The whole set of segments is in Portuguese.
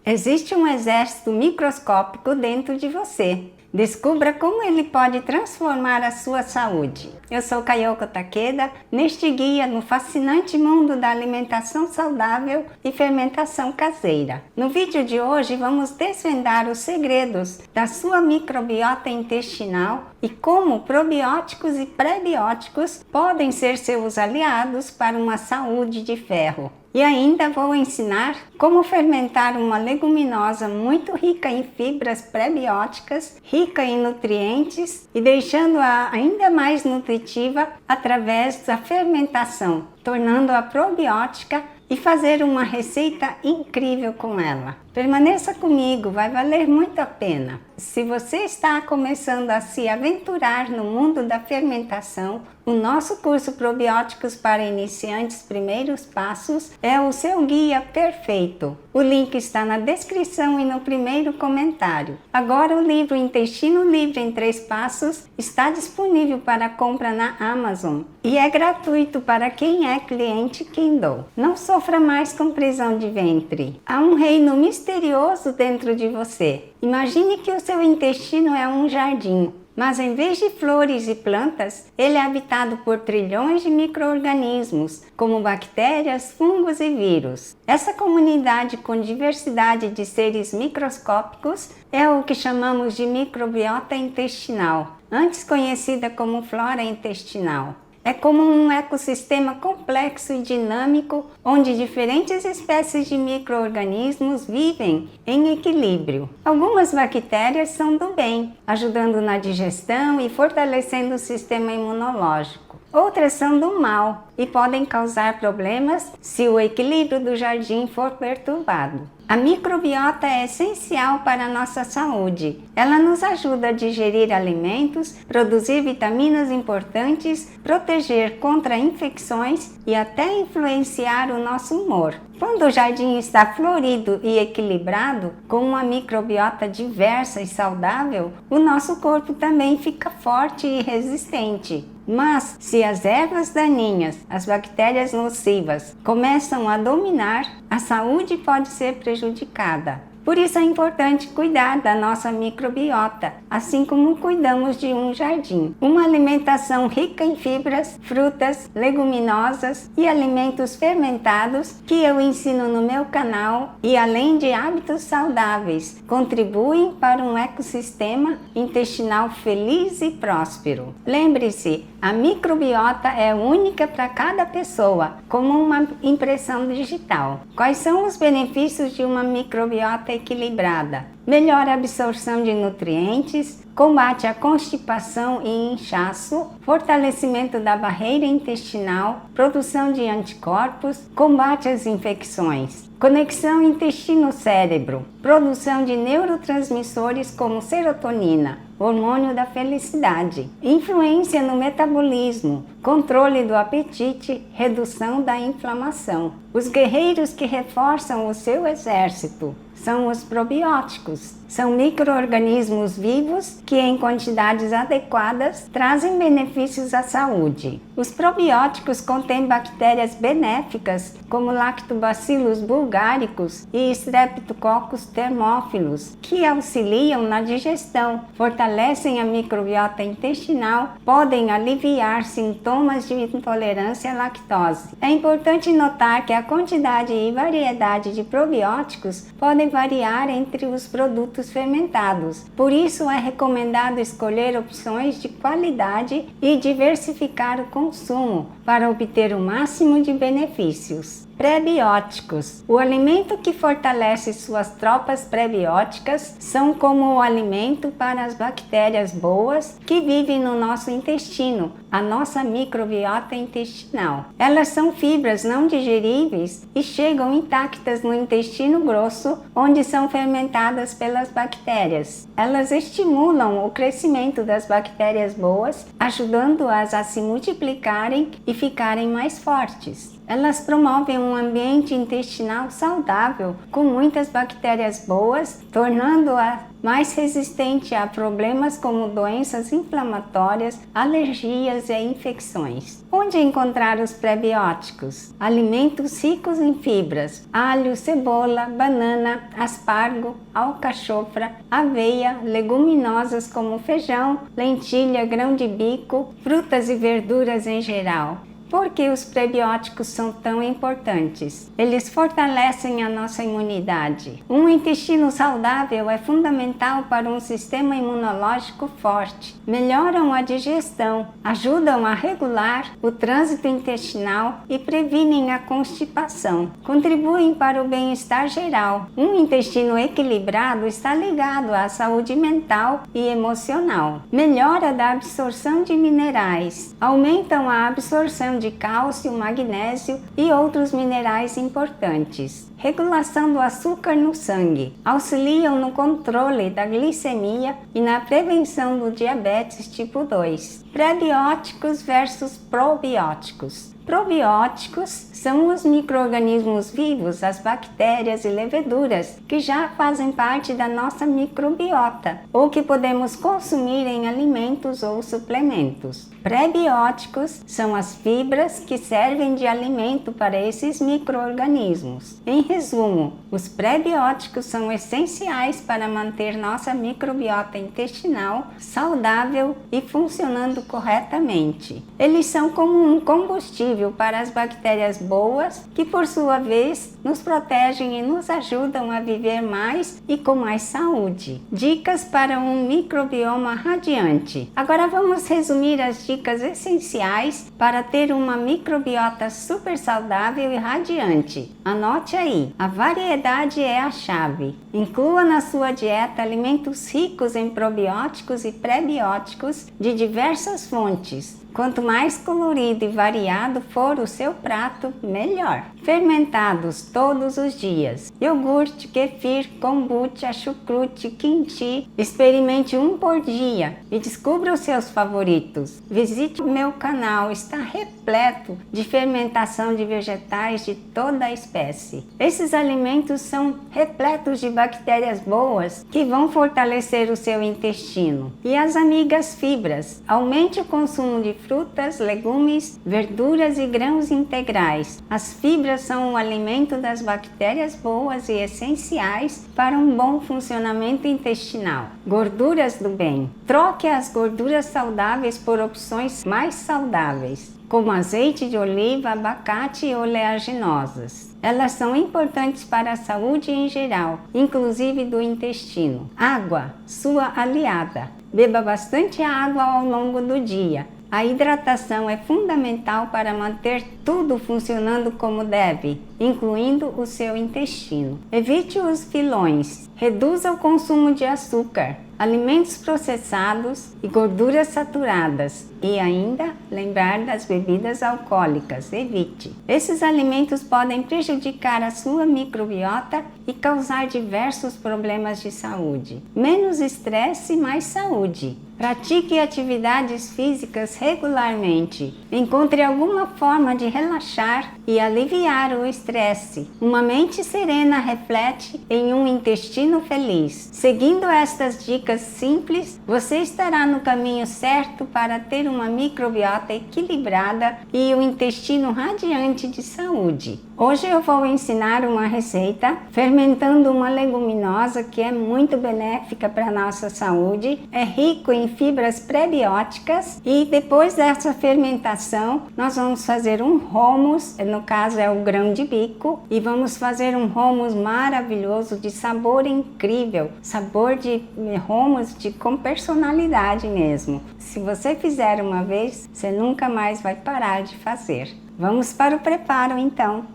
Existe um exército microscópico dentro de você. Descubra como ele pode transformar a sua saúde. Eu sou Kayoko Takeda, neste guia no fascinante mundo da alimentação saudável e fermentação caseira. No vídeo de hoje vamos desvendar os segredos da sua microbiota intestinal e como probióticos e prebióticos podem ser seus aliados para uma saúde de ferro. E ainda vou ensinar como fermentar uma leguminosa muito rica em fibras prebióticas, rica em nutrientes e deixando-a ainda mais nutritiva através da fermentação, tornando-a probiótica e fazer uma receita incrível com ela. Permaneça comigo, vai valer muito a pena. Se você está começando a se aventurar no mundo da fermentação, o nosso curso Probióticos para Iniciantes Primeiros Passos é o seu guia perfeito. O link está na descrição e no primeiro comentário. Agora o livro Intestino Livre em 3 Passos está disponível para compra na Amazon e é gratuito para quem é cliente Kindle. Não sofra mais com prisão de ventre. Há um reino misterioso dentro de você. Imagine que o seu intestino é um jardim, mas em vez de flores e plantas, ele é habitado por trilhões de micro-organismos, como bactérias, fungos e vírus. Essa comunidade com diversidade de seres microscópicos é o que chamamos de microbiota intestinal, antes conhecida como flora intestinal. É como um ecossistema complexo e dinâmico, onde diferentes espécies de micro-organismos vivem em equilíbrio. Algumas bactérias são do bem, ajudando na digestão e fortalecendo o sistema imunológico. Outras são do mal e podem causar problemas se o equilíbrio do jardim for perturbado. A microbiota é essencial para a nossa saúde. Ela nos ajuda a digerir alimentos, produzir vitaminas importantes, proteger contra infecções e até influenciar o nosso humor. Quando o jardim está florido e equilibrado, com uma microbiota diversa e saudável, o nosso corpo também fica forte e resistente. Mas, se as ervas daninhas, as bactérias nocivas, começam a dominar, a saúde pode ser prejudicada. Por isso é importante cuidar da nossa microbiota, assim como cuidamos de um jardim. Uma alimentação rica em fibras, frutas, leguminosas e alimentos fermentados que eu ensino no meu canal e além de hábitos saudáveis, contribuem para um ecossistema intestinal feliz e próspero. Lembre-se, a microbiota é única para cada pessoa, como uma impressão digital. Quais são os benefícios de uma microbiota equilibrada? Melhor absorção de nutrientes, combate à constipação e inchaço, fortalecimento da barreira intestinal, produção de anticorpos, combate às infecções, conexão intestino-cérebro, produção de neurotransmissores como serotonina, hormônio da felicidade, influência no metabolismo, controle do apetite, redução da inflamação. Os guerreiros que reforçam o seu exército são os probióticos. São micro-organismos vivos que, em quantidades adequadas, trazem benefícios à saúde. Os probióticos contêm bactérias benéficas, como Lactobacillus bulgaricus e Streptococcus thermophilus, que auxiliam na digestão, fortalecem a microbiota intestinal, podem aliviar sintomas de intolerância à lactose. É importante notar que a quantidade e variedade de probióticos podem variar entre os produtos fermentados. Por isso é recomendado escolher opções de qualidade e diversificar o consumo para obter o máximo de benefícios. Prebióticos. O alimento que fortalece suas tropas prebióticas são como o alimento para as bactérias boas que vivem no nosso intestino, a nossa microbiota intestinal. Elas são fibras não digeríveis e chegam intactas no intestino grosso, onde são fermentadas pelas bactérias. Elas estimulam o crescimento das bactérias boas, ajudando-as a se multiplicarem e ficarem mais fortes. Elas promovem um ambiente intestinal saudável, com muitas bactérias boas, tornando-a mais resistente a problemas como doenças inflamatórias, alergias e infecções. Onde encontrar os prebióticos? Alimentos ricos em fibras: alho, cebola, banana, aspargo, alcachofra, aveia, leguminosas como feijão, lentilha, grão de bico, frutas e verduras em geral. Por que os prebióticos são tão importantes? Eles fortalecem a nossa imunidade. Um intestino saudável é fundamental para um sistema imunológico forte. Melhoram a digestão, ajudam a regular o trânsito intestinal e previnem a constipação. Contribuem para o bem-estar geral. Um intestino equilibrado está ligado à saúde mental e emocional. Melhora da absorção de minerais. Aumentam a absorção de cálcio, magnésio e outros minerais importantes. Regulação do açúcar no sangue. Auxiliam no controle da glicemia e na prevenção do diabetes tipo 2. Prebióticos versus probióticos. Probióticos são os micro-organismos vivos, as bactérias e leveduras, que já fazem parte da nossa microbiota, ou que podemos consumir em alimentos ou suplementos. Prebióticos são as fibras que servem de alimento para esses micro-organismos. Em resumo, os prebióticos são essenciais para manter nossa microbiota intestinal saudável e funcionando corretamente. Eles são como um combustível para as bactérias boas, que por sua vez nos protegem e nos ajudam a viver mais e com mais saúde. Dicas para um microbioma radiante. Agora vamos resumir as dicas essenciais para ter uma microbiota super saudável e radiante. Anote aí, a variedade é a chave. Inclua na sua dieta alimentos ricos em probióticos e prebióticos de diversas fontes. Quanto mais colorido e variado for o seu prato, melhor. Fermentados todos os dias. Iogurte, kefir, kombucha, chucrute, kimchi. Experimente um por dia e descubra os seus favoritos. Visite o meu canal, está repleto de fermentação de vegetais de toda a espécie. Esses alimentos são repletos de bactérias boas que vão fortalecer o seu intestino. E as amigas fibras. Aumente o consumo de frutas, legumes, verduras e grãos integrais. As fibras são o alimento das bactérias boas e essenciais para um bom funcionamento intestinal. Gorduras do bem. Troque as gorduras saudáveis por opções mais saudáveis, como azeite de oliva, abacate e oleaginosas. Elas são importantes para a saúde em geral, inclusive do intestino. Água, sua aliada. Beba bastante água ao longo do dia. A hidratação é fundamental para manter tudo funcionando como deve, incluindo o seu intestino. Evite os vilões. Reduza o consumo de açúcar, alimentos processados e gorduras saturadas. E ainda, lembrar das bebidas alcoólicas. Evite. Esses alimentos podem prejudicar a sua microbiota e causar diversos problemas de saúde. Menos estresse, mais saúde. Pratique atividades físicas regularmente. Encontre alguma forma de relaxar e aliviar o estresse. Uma mente serena reflete em um intestino feliz. Seguindo estas dicas simples, você estará no caminho certo para ter uma microbiota equilibrada e um intestino radiante de saúde. Hoje eu vou ensinar uma receita fermentando uma leguminosa que é muito benéfica para a nossa saúde. É rico em fibras prebióticas e depois dessa fermentação nós vamos fazer um hummus, no caso é o grão de bico, e vamos fazer um hummus maravilhoso de sabor incrível, sabor de hummus com personalidade mesmo. Se você fizer uma vez, você nunca mais vai parar de fazer. Vamos para o preparo então.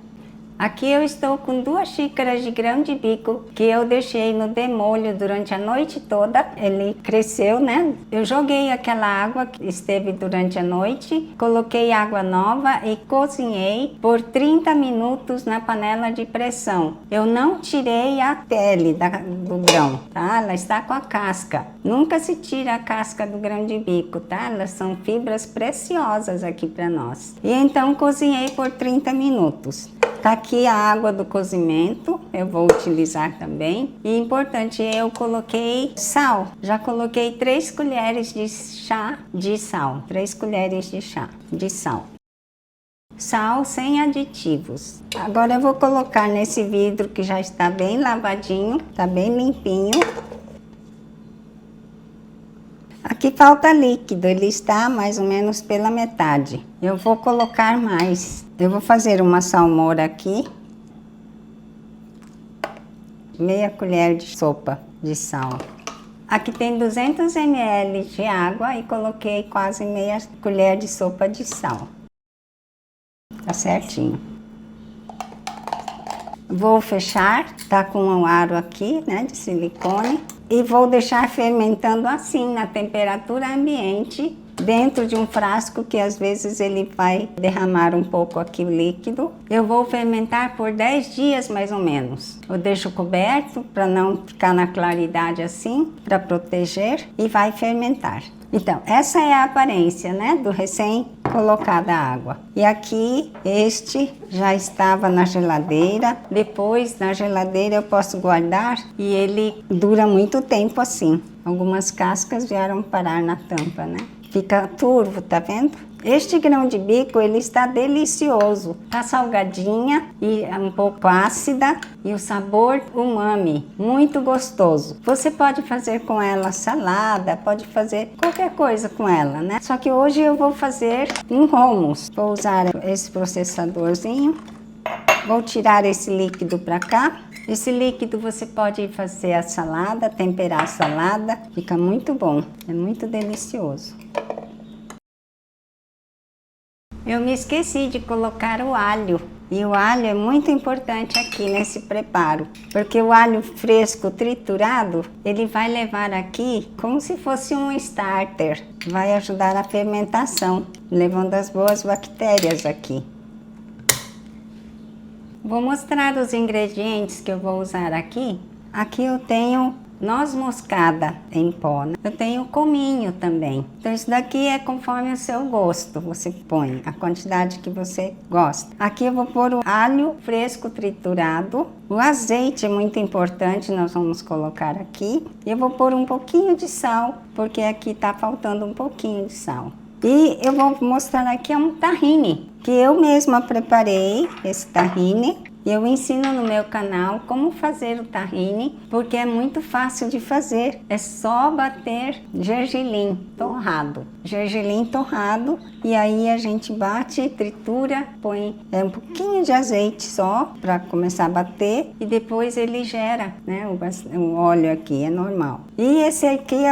Aqui eu estou com 2 xícaras de grão de bico que eu deixei no demolho durante a noite toda. Ele cresceu, né? Eu joguei aquela água que esteve durante a noite, coloquei água nova e cozinhei por 30 minutos na panela de pressão. Eu não tirei a pele do grão, tá? Ela está com a casca. Nunca se tira a casca do grão de bico, tá? Elas são fibras preciosas aqui para nós. E então cozinhei por 30 minutos. Tá aqui a água do cozimento, eu vou utilizar também. E importante, eu coloquei sal. Já coloquei 3 colheres de chá de sal. 3 colheres de chá de sal. Sal sem aditivos. Agora eu vou colocar nesse vidro que já está bem lavadinho, tá bem limpinho. Aqui falta líquido, ele está mais ou menos pela metade. Eu vou colocar mais. Eu vou fazer uma salmoura aqui. Meia colher de sopa de sal. Aqui tem 200 ml de água e coloquei quase meia colher de sopa de sal. Tá certinho. Vou fechar, tá com um aro aqui, né, de silicone. E vou deixar fermentando assim, na temperatura ambiente, dentro de um frasco que às vezes ele vai derramar um pouco aqui o líquido. Eu vou fermentar por 10 dias mais ou menos. Eu deixo coberto para não ficar na claridade assim, para proteger, e vai fermentar. Então, essa é a aparência, né, do recém-colocada água. E aqui, este já estava na geladeira. Depois, na geladeira, eu posso guardar e ele dura muito tempo assim. Algumas cascas vieram parar na tampa, né? Fica turvo, tá vendo? Este grão de bico, ele está delicioso. Tá salgadinha e um pouco ácida e o sabor umami, muito gostoso. Você pode fazer com ela salada, pode fazer qualquer coisa com ela, né? Só que hoje eu vou fazer um hummus. Vou usar esse processadorzinho. Vou tirar esse líquido para cá. Esse líquido você pode fazer a salada, temperar a salada. Fica muito bom, é muito delicioso. Eu me esqueci de colocar o alho. E o alho é muito importante aqui nesse preparo, porque o alho fresco triturado, ele vai levar aqui como se fosse um starter. Vai ajudar a fermentação, levando as boas bactérias aqui. Vou mostrar os ingredientes que eu vou usar aqui. Aqui eu tenho noz moscada em pó. Eu tenho cominho também. Então isso daqui é conforme o seu gosto. Você põe a quantidade que você gosta. Aqui eu vou pôr o alho fresco triturado. O azeite é muito importante, nós vamos colocar aqui. E eu vou pôr um pouquinho de sal, porque aqui tá faltando um pouquinho de sal. E eu vou mostrar aqui um tahine, que eu mesma preparei esse tahine. Eu ensino no meu canal como fazer o tahine, porque é muito fácil de fazer. É só bater gergelim torrado. Gergelim torrado, e aí a gente bate, tritura, põe um pouquinho de azeite só para começar a bater, e depois ele gera, né, o óleo aqui, é normal. E esse aqui é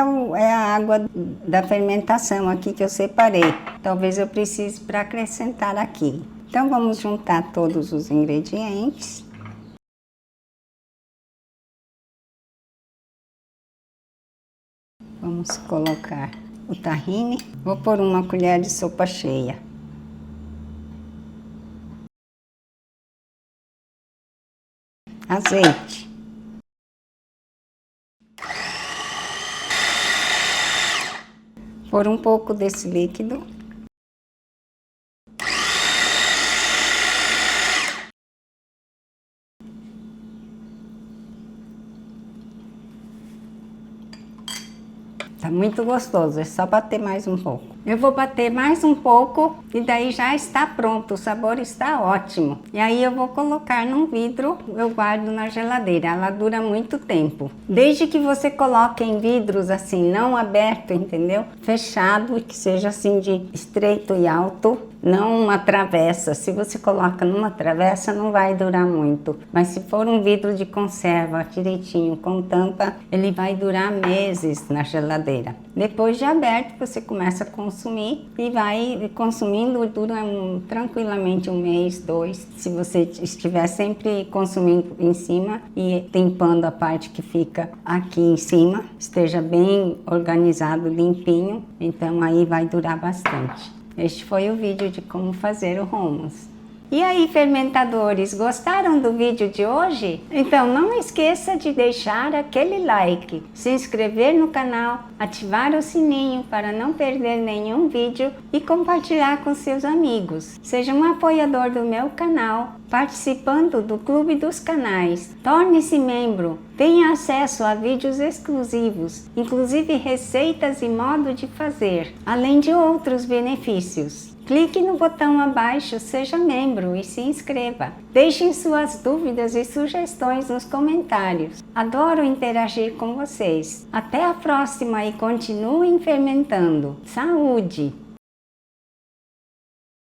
a água da fermentação aqui que eu separei. Talvez eu precise para acrescentar aqui. Então vamos juntar todos os ingredientes. Vamos colocar o tahine. Vou pôr uma colher de sopa cheia. Azeite. Pôr um pouco desse líquido. Tá muito gostoso, é só bater mais um pouco. Eu vou bater mais um pouco e daí já está pronto, o sabor está ótimo. E aí eu vou colocar num vidro, eu guardo na geladeira, ela dura muito tempo. Desde que você coloque em vidros assim, não aberto, entendeu? Fechado, que seja assim de estreito e alto, não uma travessa. Se você coloca numa travessa, não vai durar muito. Mas se for um vidro de conserva direitinho, com tampa, ele vai durar meses na geladeira. Depois de aberto, você começa a consumir e vai consumindo, dura tranquilamente um mês, 2. Se você estiver sempre consumindo em cima e tampando a parte que fica aqui em cima, esteja bem organizado, limpinho, então aí vai durar bastante. Este foi o vídeo de como fazer o hummus. E aí, fermentadores, gostaram do vídeo de hoje? Então não esqueça de deixar aquele like, se inscrever no canal, ativar o sininho para não perder nenhum vídeo e compartilhar com seus amigos. Seja um apoiador do meu canal, participando do Clube dos Canais. Torne-se membro, tenha acesso a vídeos exclusivos, inclusive receitas e modo de fazer, além de outros benefícios. Clique no botão abaixo, seja membro e se inscreva. Deixem suas dúvidas e sugestões nos comentários. Adoro interagir com vocês. Até a próxima e continuem fermentando. Saúde!